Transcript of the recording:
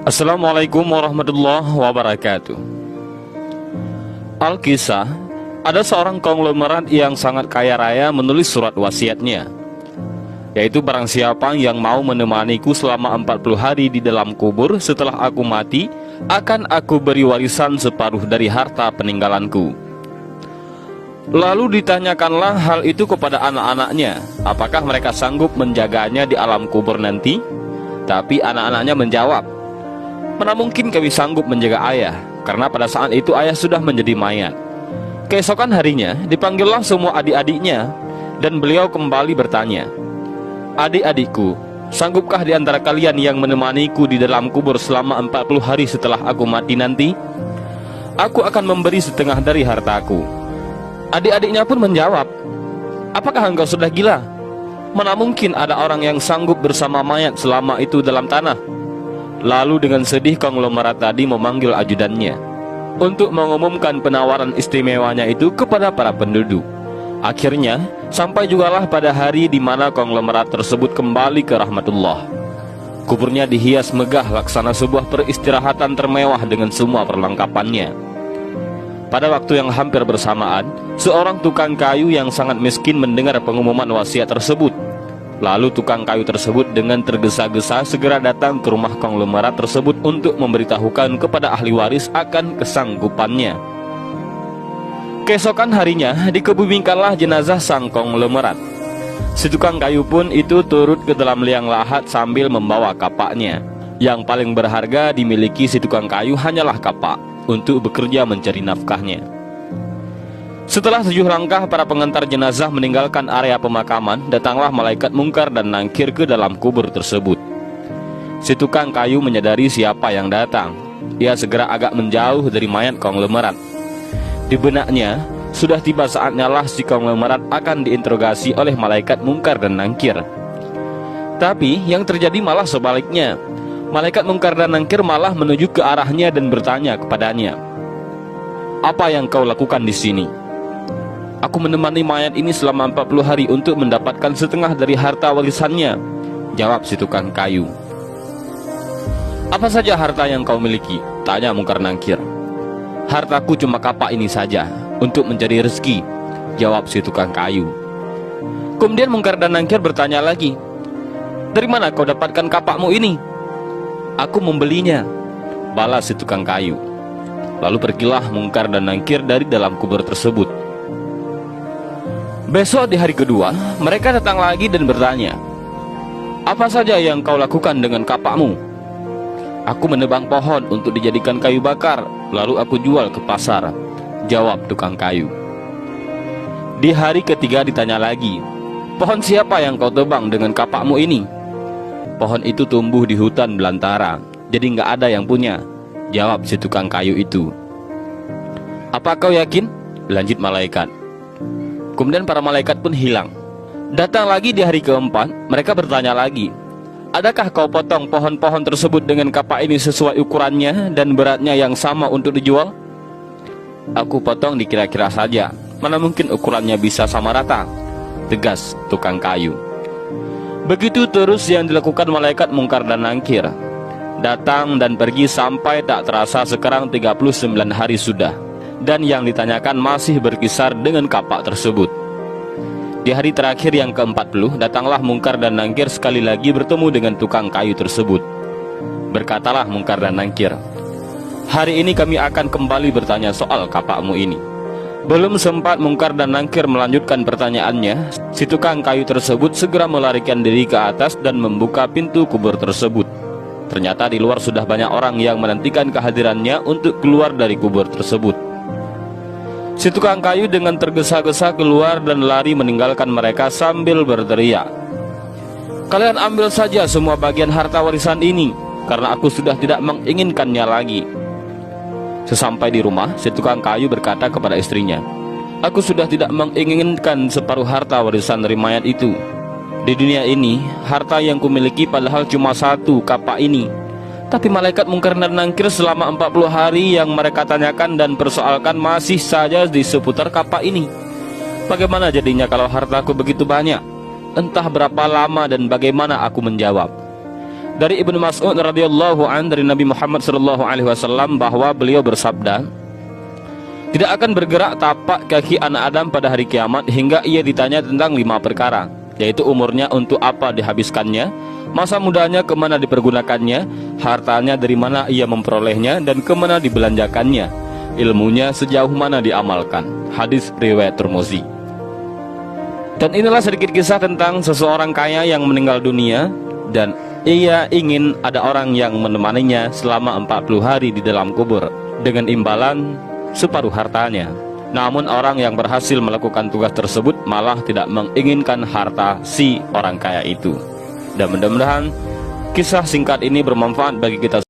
Assalamualaikum warahmatullahi wabarakatuh. Alkisah, ada seorang konglomerat yang sangat kaya raya menulis surat wasiatnya, yaitu barang siapa yang mau menemaniku selama 40 hari di dalam kubur setelah aku mati, akan aku beri warisan separuh dari harta peninggalanku. Lalu ditanyakanlah hal itu kepada anak-anaknya, apakah mereka sanggup menjaganya di alam kubur nanti? Tapi anak-anaknya menjawab, mana mungkin kami sanggup menjaga ayah, karena pada saat itu ayah sudah menjadi mayat. Keesokan harinya dipanggillah semua adik-adiknya, dan beliau kembali bertanya, adik-adikku, sanggupkah di antara kalian yang menemaniku di dalam kubur selama 40 hari setelah aku mati nanti? Aku akan memberi setengah dari hartaku. Adik-adiknya pun menjawab, apakah engkau sudah gila? Mana mungkin ada orang yang sanggup bersama mayat selama itu dalam tanah? Lalu dengan sedih konglomerat tadi memanggil ajudannya untuk mengumumkan penawaran istimewanya itu kepada para penduduk. Akhirnya sampai jugalah pada hari di mana konglomerat tersebut kembali ke rahmatullah. Kuburnya dihias megah laksana sebuah peristirahatan termewah dengan semua perlengkapannya. Pada waktu yang hampir bersamaan, seorang tukang kayu yang sangat miskin mendengar pengumuman wasiat tersebut. Lalu tukang kayu tersebut dengan tergesa-gesa segera datang ke rumah konglomerat tersebut untuk memberitahukan kepada ahli waris akan kesanggupannya. Keesokan harinya dikebumikanlah jenazah sang konglomerat. Si tukang kayu pun itu turut ke dalam liang lahat sambil membawa kapaknya. Yang paling berharga dimiliki si tukang kayu hanyalah kapak untuk bekerja mencari nafkahnya. Setelah 7 langkah para pengantar jenazah meninggalkan area pemakaman, datanglah malaikat mungkar dan nangkir ke dalam kubur tersebut. Si tukang kayu menyadari siapa yang datang. Ia segera agak menjauh dari mayat konglomerat. Di benaknya, sudah tiba saatnya lah si konglomerat akan diinterogasi oleh malaikat mungkar dan nangkir. Tapi yang terjadi malah sebaliknya. Malaikat mungkar dan nangkir malah menuju ke arahnya dan bertanya kepadanya, apa yang kau lakukan di sini? Aku menemani mayat ini selama 40 hari untuk mendapatkan setengah dari harta warisannya, jawab si tukang kayu. Apa saja harta yang kau miliki? Tanya mungkar nangkir. Hartaku cuma kapak ini saja, untuk mencari rezeki, jawab si tukang kayu. Kemudian mungkar dan nangkir bertanya lagi, dari mana kau dapatkan kapakmu ini? Aku membelinya, balas si tukang kayu. Lalu pergilah mungkar dan nangkir dari dalam kubur tersebut. Besok di hari kedua, mereka datang lagi dan bertanya, apa saja yang kau lakukan dengan kapakmu? Aku menebang pohon untuk dijadikan kayu bakar, lalu aku jual ke pasar, jawab tukang kayu. Di hari ketiga ditanya lagi, pohon siapa yang kau tebang dengan kapakmu ini? Pohon itu tumbuh di hutan belantara, jadi nggak ada yang punya, jawab si tukang kayu itu. Apa kau yakin? Lanjut malaikat. Kemudian para malaikat pun hilang. Datang lagi di hari keempat, mereka bertanya lagi, adakah kau potong pohon-pohon tersebut dengan kapak ini sesuai ukurannya dan beratnya yang sama untuk dijual? Aku potong dikira-kira saja, mana mungkin ukurannya bisa sama rata, tegas tukang kayu. Begitu terus yang dilakukan malaikat mungkar dan nangkir. Datang dan pergi sampai tak terasa sekarang 39 hari sudah. Dan yang ditanyakan masih berkisar dengan kapak tersebut. Di hari terakhir yang ke-40, datanglah mungkar dan nangkir sekali lagi bertemu dengan tukang kayu tersebut. Berkatalah mungkar dan nangkir, hari ini kami akan kembali bertanya soal kapakmu ini. Belum sempat mungkar dan nangkir melanjutkan pertanyaannya, si tukang kayu tersebut segera melarikan diri ke atas dan membuka pintu kubur tersebut. Ternyata di luar sudah banyak orang yang menantikan kehadirannya untuk keluar dari kubur tersebut. Si tukang kayu dengan tergesa-gesa keluar dan lari meninggalkan mereka sambil berteriak, kalian ambil saja semua bagian harta warisan ini, karena aku sudah tidak menginginkannya lagi. Sesampai di rumah, si tukang kayu berkata kepada istrinya, aku sudah tidak menginginkan separuh harta warisan dari mayat itu. Di dunia ini, harta yang kumiliki padahal cuma satu kapak ini. Tapi malaikat mungkar dan nangkir selama 40 hari yang mereka tanyakan dan persoalkan masih saja di seputar kapak ini. Bagaimana jadinya kalau hartaku begitu banyak? Entah berapa lama dan bagaimana aku menjawab. Dari Ibnu Mas'ud radhiyallahu an dari Nabi Muhammad sallallahu alaihi wasallam bahwa beliau bersabda, tidak akan bergerak tapak kaki anak Adam pada hari kiamat hingga ia ditanya tentang 5 perkara, yaitu umurnya untuk apa dihabiskannya, masa mudanya kemana dipergunakannya, hartanya dari mana ia memperolehnya dan kemana dibelanjakannya, ilmunya sejauh mana diamalkan. Hadis riwayat Tirmizi. Dan inilah sedikit kisah tentang seseorang kaya yang meninggal dunia dan ia ingin ada orang yang menemaninya selama 40 hari di dalam kubur dengan imbalan separuh hartanya. Namun orang yang berhasil melakukan tugas tersebut malah tidak menginginkan harta si orang kaya itu. Dan mudah-mudahan kisah singkat ini bermanfaat bagi kita